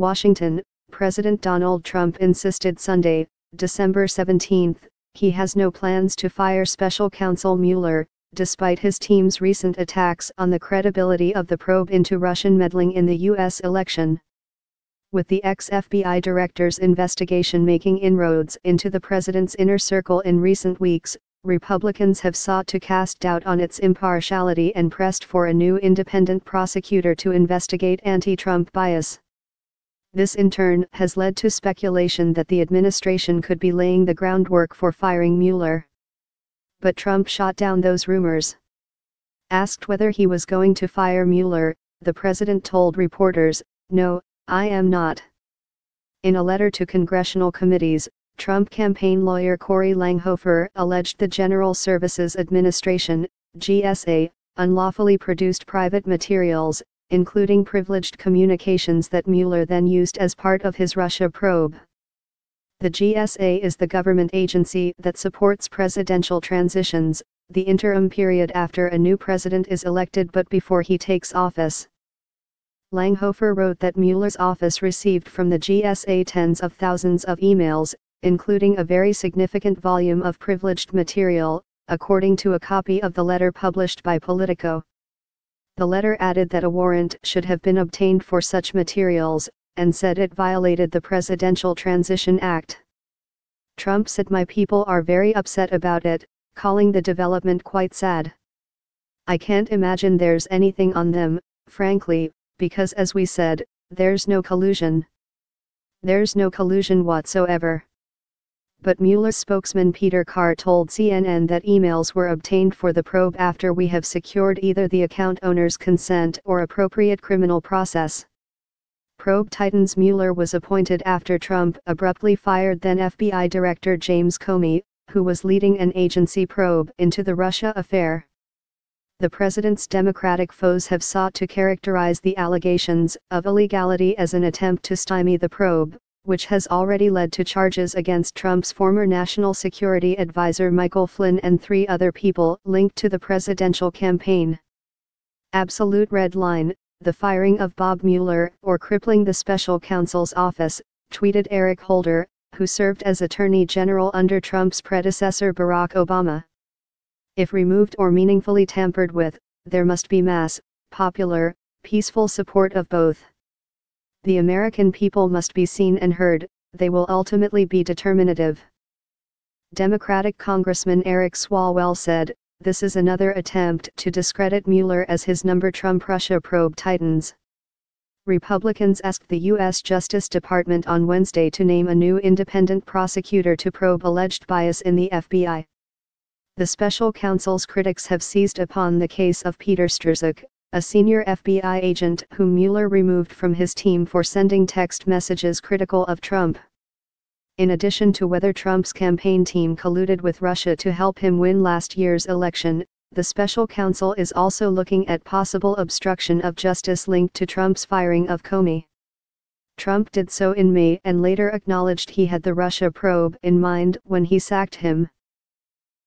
Washington, President Donald Trump insisted Sunday, December 17, he has no plans to fire special counsel Mueller, despite his team's recent attacks on the credibility of the probe into Russian meddling in the U.S. election. With the ex-FBI director's investigation making inroads into the president's inner circle in recent weeks, Republicans have sought to cast doubt on its impartiality and pressed for a new independent prosecutor to investigate anti-Trump bias. This in turn has led to speculation that the administration could be laying the groundwork for firing Mueller. But Trump shot down those rumors. Asked whether he was going to fire Mueller, the president told reporters, "No, I am not." In a letter to congressional committees, Trump campaign lawyer Corey Langhofer alleged the General Services Administration, GSA, unlawfully produced private materials, including privileged communications that Mueller then used as part of his Russia probe. The GSA is the government agency that supports presidential transitions, the interim period after a new president is elected but before he takes office. Langhofer wrote that Mueller's office received from the GSA tens of thousands of emails, including a very significant volume of privileged material, according to a copy of the letter published by Politico. The letter added that a warrant should have been obtained for such materials, and said it violated the Presidential Transition Act. Trump said, "My people are very upset about it, calling the development quite sad. I can't imagine there's anything on them, frankly, because as we said, there's no collusion. There's no collusion whatsoever." But Mueller's spokesman Peter Carr told CNN that emails were obtained for the probe after we have secured either the account owner's consent or appropriate criminal process. Probe Titans Mueller was appointed after Trump abruptly fired then FBI Director James Comey, who was leading an agency probe into the Russia affair. The president's Democratic foes have sought to characterize the allegations of illegality as an attempt to stymie the probe, which has already led to charges against Trump's former national security advisor Michael Flynn and 3 other people linked to the presidential campaign. Absolute red line, the firing of Bob Mueller or crippling the special counsel's office, tweeted Eric Holder, who served as Attorney General under Trump's predecessor Barack Obama. If removed or meaningfully tampered with, there must be mass, popular, peaceful support of both. The American people must be seen and heard, they will ultimately be determinative. Democratic Congressman Eric Swalwell said, "This is another attempt to discredit Mueller as his number Trump Russia probe tightens." Republicans asked the U.S. Justice Department on Wednesday to name a new independent prosecutor to probe alleged bias in the FBI. The special counsel's critics have seized upon the case of Peter Strzok, a senior FBI agent whom Mueller removed from his team for sending text messages critical of Trump. In addition to whether Trump's campaign team colluded with Russia to help him win last year's election, the special counsel is also looking at possible obstruction of justice linked to Trump's firing of Comey. Trump did so in May and later acknowledged he had the Russia probe in mind when he sacked him.